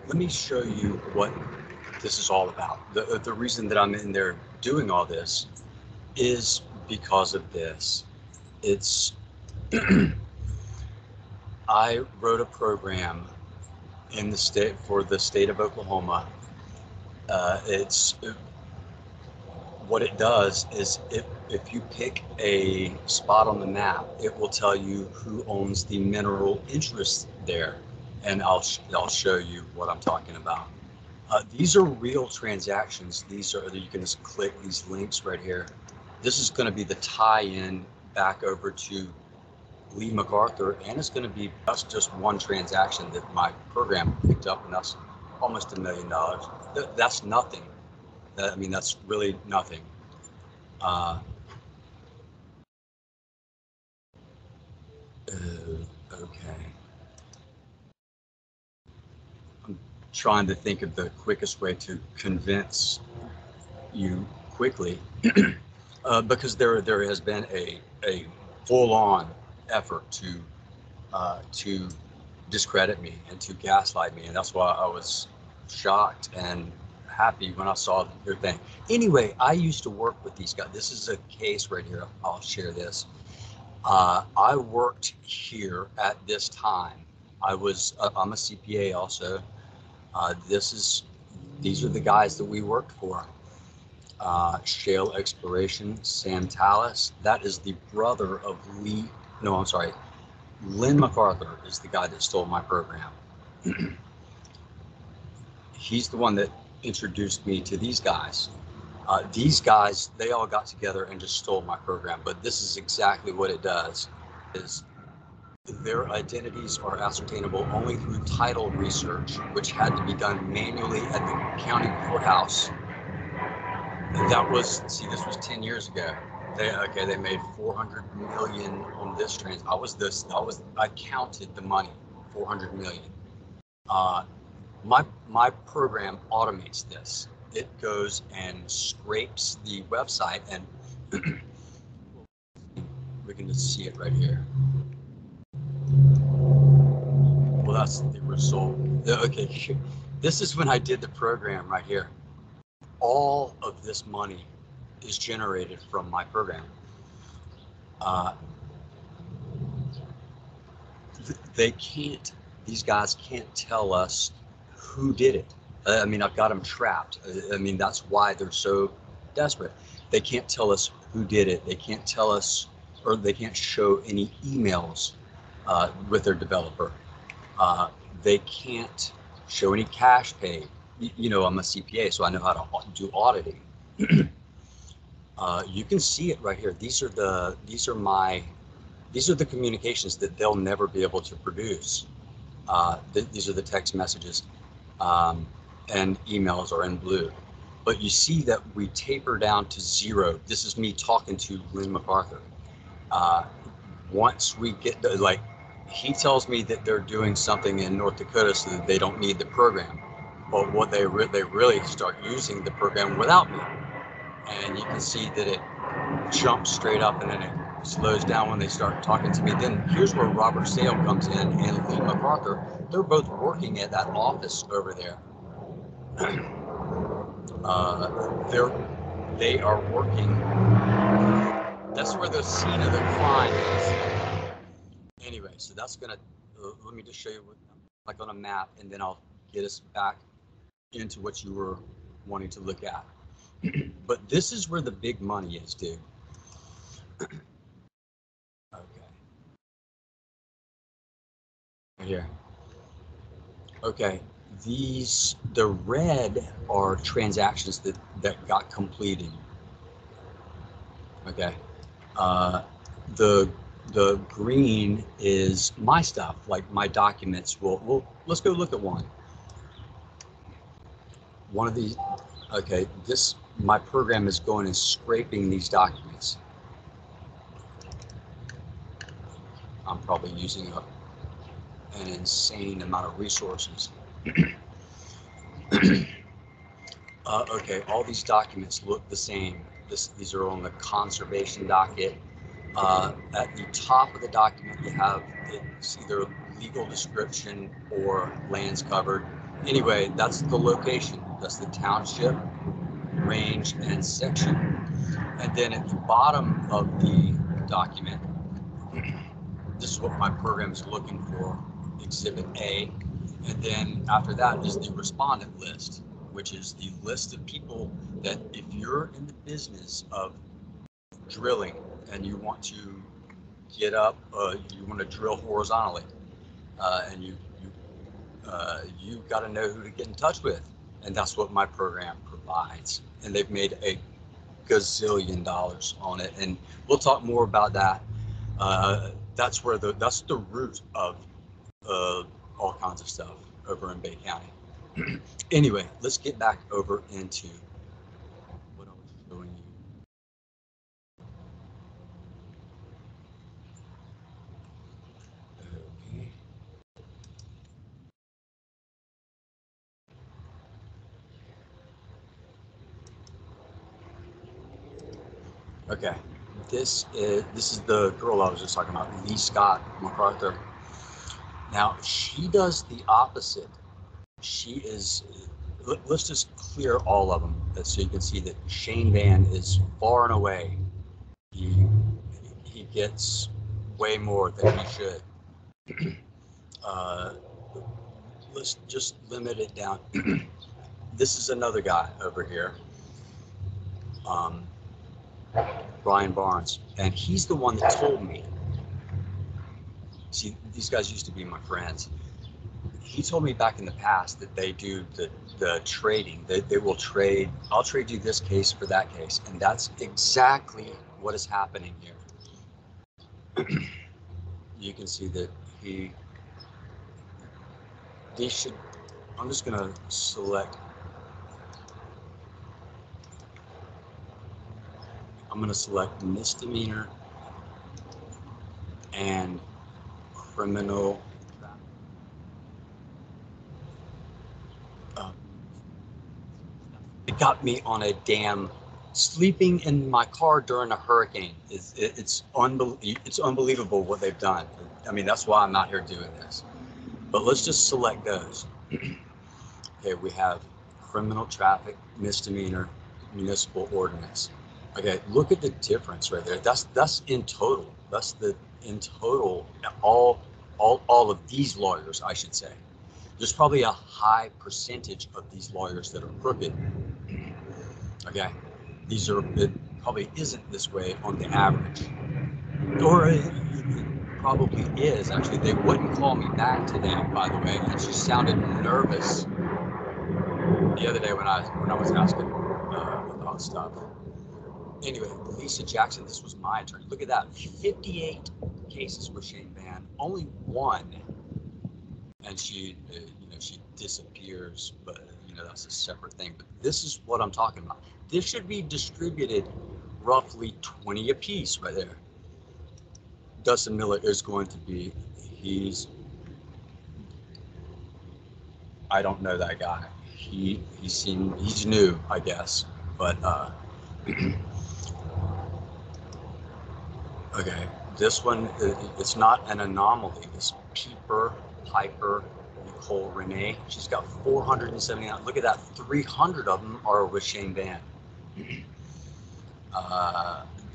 let me show you what this is all about. The reason that I'm in there doing all this is because of this. It's I wrote a program in the state for the state of Oklahoma. It's what it does is if you pick a spot on the map, it will tell you who owns the mineral interest there, and I'll show you what I'm talking about. These are real transactions. These are, you can just click these links right here. This is going to be the tie-in back over to Lee McArthur, and it's going to be, that's just one transaction that my program picked up, and that's almost $1 million. That's nothing. I mean, that's really nothing. Okay. I'm trying to think of the quickest way to convince you quickly, because there has been a full-on effort to discredit me and to gaslight me, and that's why I was shocked and happy when I saw their thing. Anyway, I used to work with these guys. This is a case right here. I'll share this. I worked here at this time. I'm a CPA also. These are the guys that we worked for. Shale Exploration, Sam Tallis. That is the brother of Lee. No, I'm sorry. Lynn McArthur is the guy that stole my program. He's the one that introduced me to these guys. These guys, they all got together and just stole my program. But this is exactly what it does. Is their identities are ascertainable only through title research, which had to be done manually at the county courthouse. And that was, see, this was 10 years ago. They made 400 million on this I counted the money, 400 million. My program automates this. It goes and scrapes the website, and we can just see it right here. Well, that's the result. Okay, this is when I did the program right here. All of this money is generated from my program. These guys can't tell us who did it. I mean, I've got them trapped. I mean, that's why they're so desperate. They can't tell us who did it. They can't tell us, or they can't show any emails with their developer. They can't show any cash paid. You know, I'm a CPA, so I know how to do auditing. You can see it right here. These are the communications that they'll never be able to produce. These are the text messages, and emails are in blue. But you see that we taper down to 0. This is me talking to Lynn McArthur. Once we get to, he tells me that they're doing something in North Dakota so that they don't need the program. But what they really start using the program without me. And you can see that it jumps straight up and then it slows down when they start talking to me. Then here's where Robert Sale comes in and Lee McArthur. They're both working at that office over there. They are working. That's where the scene of the crime is. Anyway, so that's gonna, let me just show you like on a map, and then I'll get us back into what you were wanting to look at. But this is where the big money is, dude. Okay. Right here. Okay. The red are transactions that got completed. Okay. The green is my stuff, like my documents. Let's go look at one. One of these. Okay. My program is going and scraping these documents. I'm probably using an insane amount of resources. Okay, all these documents look the same. These are on the conservation docket. At the top of the document, you have it's either legal description or lands covered. Anyway, that's the location. That's the township, range, and section. And then at the bottom of the document, this is what my program is looking for, Exhibit A. And then after that is the respondent list, which is the list of people that if you're in the business of drilling and you want to get up, you want to drill horizontally, and you got to know who to get in touch with, and that's what my program provides. And they've made a gazillion dollars on it, and we'll talk more about that. That's the root of all kinds of stuff over in Bay County. Anyway, let's get back over into what I was showing you. Okay, this is the girl I was just talking about, Lee Scott McArthur. Now she does the opposite. She is. Let's just clear all of them so you can see that Shane Van is far and away. He gets way more than he should. Let's just limit it down. This is another guy over here. Brian Barnes, and he's the one that told me. See, these guys used to be my friends. He told me back in the past that they do the trading. They will trade. I'll trade you this case for that case, and that's exactly what is happening here. You can see that these should. I'm just gonna select. I'm gonna select misdemeanor and criminal. It got me on a damn sleeping in my car during a hurricane. It's unbelievable what they've done. I mean, that's why I'm out here doing this. But let's just select those. Okay, we have criminal traffic, misdemeanor, municipal ordinance. Okay, look at the difference right there. That's in total. That's the in total all of these lawyers, I should say. There's probably a high percentage of these lawyers that are crooked. Okay, it probably isn't this way on the average, or it probably is. Actually, they wouldn't call me back today, by the way, and she sounded nervous the other day when I was asking about stuff. Anyway, Lisa Jackson, this was my attorney. Look at that, 58 cases with Shane Van, only one, and she, she disappears, but that's a separate thing. But this is what I'm talking about. This should be distributed roughly 20 apiece right there. Dustin Miller is going to be, I don't know that guy. He's new, I guess, but okay, this one, it's not an anomaly. This Piper Nicole Renee, she's got 479. Look at that, 300 of them are with Shane Van.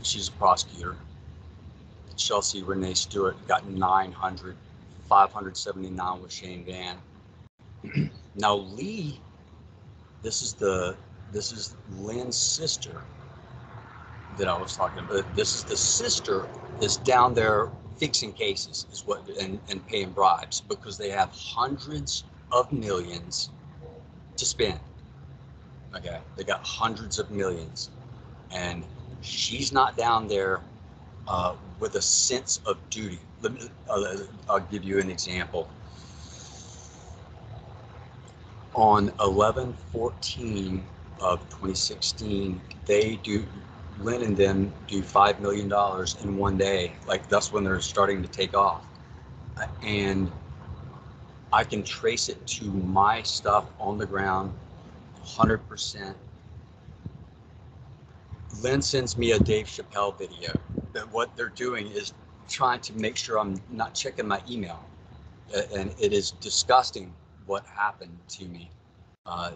She's a prosecutor. Chelsea Renee Stewart got 900, 579 with Shane Van. Now Lee, this is Lynn's sister that I was talking about. This is the sister that's down there fixing cases, and paying bribes because they have hundreds of millions to spend. Okay, they got hundreds of millions, and she's not down there with a sense of duty. I'll give you an example. On 11/14 of 2016, Lynn and them do $5 million in one day. Like, that's when they're starting to take off. And I can trace it to my stuff on the ground, 100%. Lynn sends me a Dave Chappelle video. That what they're doing is trying to make sure I'm not checking my email. And it is disgusting what happened to me. I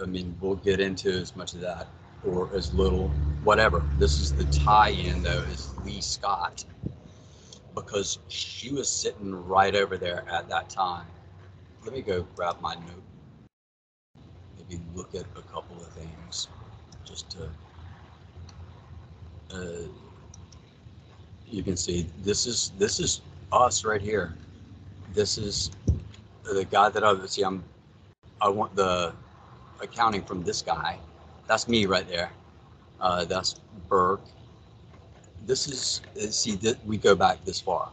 mean, we'll get into as much of that or as little, whatever. This is the tie-in, though, is Lee Scott, because she was sitting right over there at that time. Let me go grab my note, maybe look at a couple of things, just to, you can see, this is us right here. This is the guy that I want the accounting from this guy. That's me right there. That's Burke. This is, see, that we go back this far.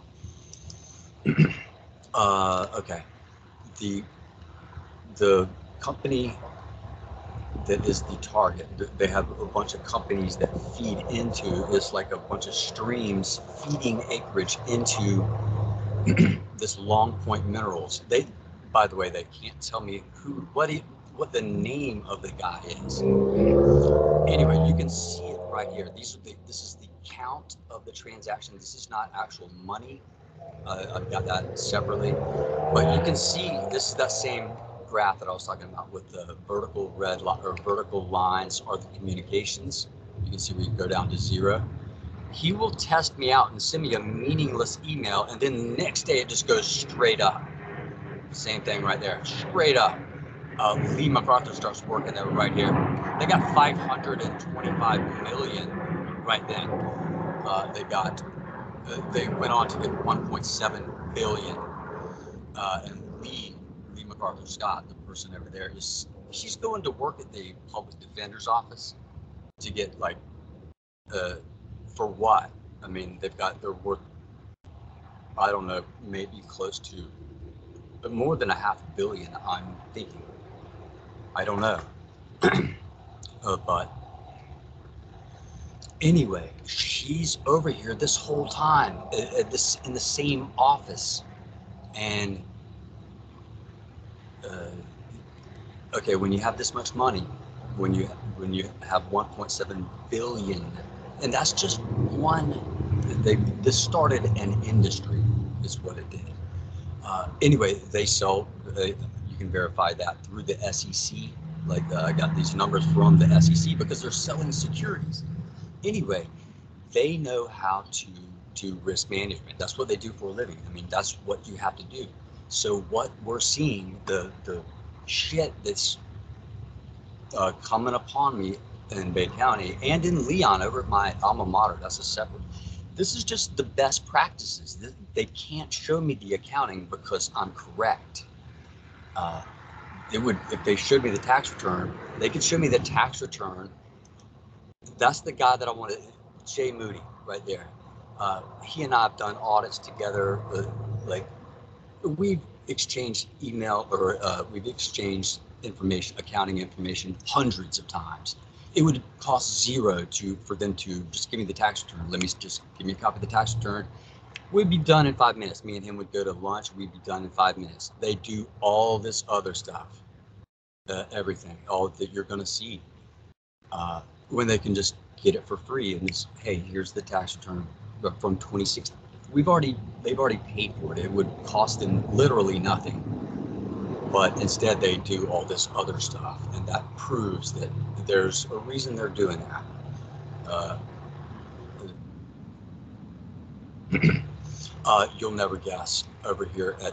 Okay. The company that is the target, they have a bunch of companies that feed into, it's like a bunch of streams feeding acreage into this Long Point Minerals. They, by the way, they can't tell me what the name of the guy is. Anyway, you can see it right here. This is the count of the transaction. This is not actual money. I've got that separately, but you can see this is that same graph that I was talking about with the vertical red or vertical lines are the communications. You can see we go down to 0. He will test me out and send me a meaningless email, and then the next day it just goes straight up. Same thing right there, straight up. Lee McArthur starts working there right here. They got 525 million right then. They went on to get 1.7 billion. And Lee McArthur Scott, the person over there, she's going to work at the public defender's office to get like, for what? I mean, they're worth, I don't know, maybe close to, but more than $500 million, I'm thinking. I don't know. But anyway, she's over here this whole time in the same office. And okay, when you have this much money, when you have 1.7 billion, and that's just one. This started an industry, is what it did. Anyway, they sell. You can verify that through the SEC. Like I got these numbers from the SEC because they're selling securities. Anyway, they know how to do risk management. That's what they do for a living. I mean, that's what you have to do. So what we're seeing, the shit that's coming upon me in Bay County and in Leon over at my alma mater, that's a separate. This is just the best practices. They can't show me the accounting because I'm correct. If they showed me the tax return, they could show me the tax return. That's the guy that I wanted, Jay Moody, right there. He and I have done audits together. Like we've exchanged email or we've exchanged information, accounting information, hundreds of times. It would cost zero for them to just give me the tax return. Let me just give me a copy of the tax return. We'd be done in 5 minutes. Me and him would go to lunch. We'd be done in 5 minutes. They do all this other stuff, everything, all that you're going to see, when they can just get it for free and just, hey, here's the tax return from 2016. They've already paid for it. It would cost them literally nothing. But instead they do all this other stuff, and that proves that there's a reason they're doing that. You'll never guess over here at,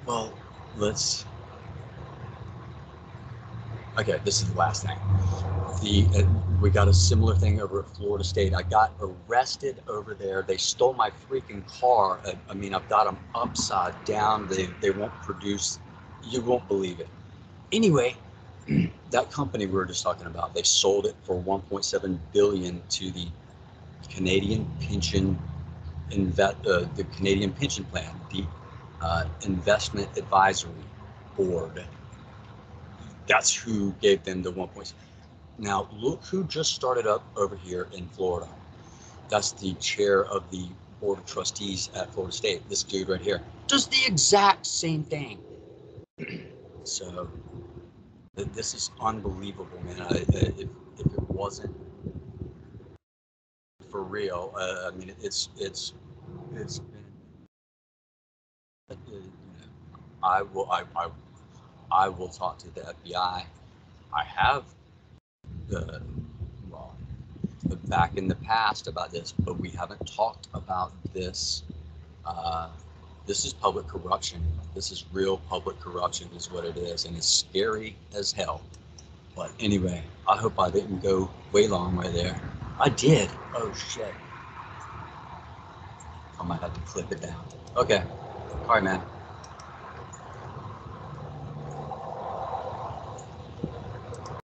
well, okay, this is the last thing. We got a similar thing over at Florida State. I got arrested over there. They stole my freaking car. I mean, I've got them upside down. They won't produce. You won't believe it. Anyway, that company we were just talking about, they sold it for 1.7 billion to the Canadian Pension the Canadian Pension Plan, the Investment Advisory Board. That's who gave them the 1.7. Now, look who just started up over here in Florida. That's the chair of the Board of Trustees at Florida State. This dude right here does the exact same thing. So this is unbelievable, man. If it wasn't for real, I mean, it's been, you know, I will. I will talk to the FBI. I have the well back in the past about this, but we haven't talked about this. Uh, this is public corruption. This is real public corruption, is what it is, and it's scary as hell. But anyway, I hope I didn't go way long way there. I did. Oh shit. I might have to clip it down. Okay. All right, man.